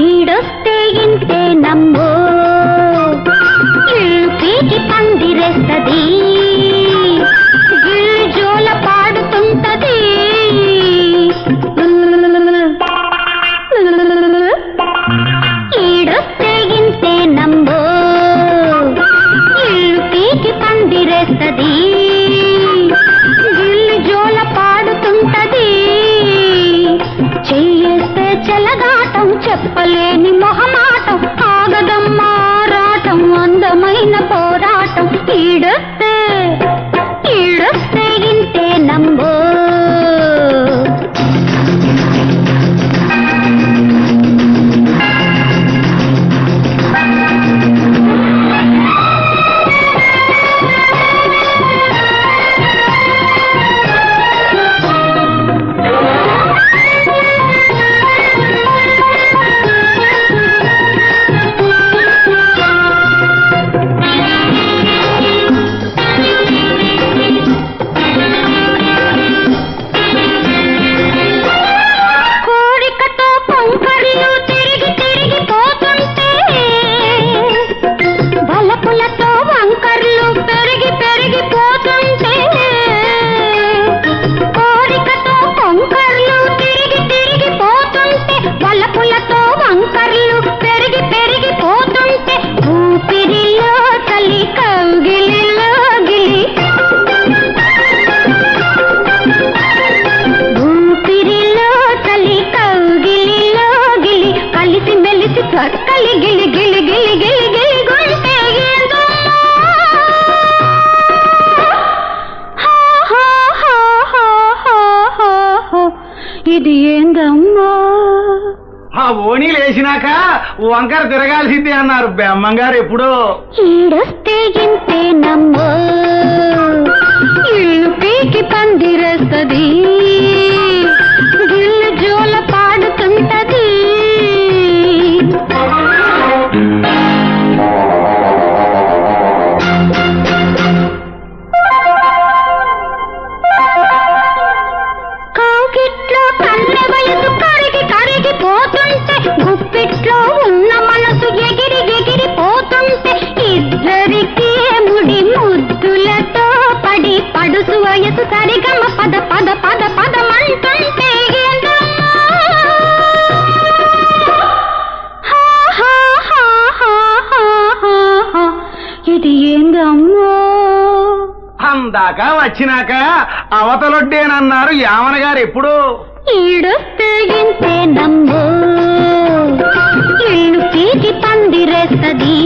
ఈడొస్తే ఇంతే నమ్మో పీకి పందిరేస్తది జోల పాడుతుంటది ఈడొస్తే ఇంతే నమ్మో పీకి పందిరేస్తది జోల పాడుతుంటది చెయ్యేస్తే చెలగాటం చెప్పలేని మొహమాటం ఆగదమ్మారాటం అందమైన పోరాటం ఈడొస్తే ఇంతే నమ్మో కలి గిలి గిలి గిలి గిలి గిలి గుంటే ఇది ఏందమ్మా ఆ ఓణి లేచినాక వంకర తిరగాల్సిందే అన్నారు బెమ్మంగారు ఎప్పుడో ఈడొస్తే ఇంతే నమ్మో ఇల్లు పీకి పందిరేస్తది గిల్లు జోల పాడుతుంటది కాకిట్లో కన్నె వయసు కరిగి కరిగి పోతుంటే గుప్పిట్లో ఉన్న మనసు ఎగిరి ఎగిరి పోతుంటే ఇద్దరికి ముడి ముద్దులతో పడి పడుసు వయసు సరిగమ పద పద పద పదమంటుంటే ఇది ఏందమ్మో అందాక వచ్చినాక అవతలొడ్డేనన్నారు యామన గారు ఎప్పుడు ఈడొస్తే ఇంతే నమ్మో ఇల్లు పీకి పందిరేస్తది